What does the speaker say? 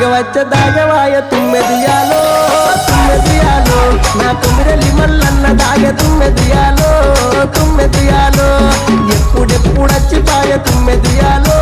దాగవాయ తుమ్మెదియాలో తుమ్మెదియాలో నా కుమిరలి మల్లన్న దాగ తుమ్మెదియాలో తుమ్మెదియాలో ఎప్పుడెప్పుడొచ్చి పాయ తుమ్మెదియాలో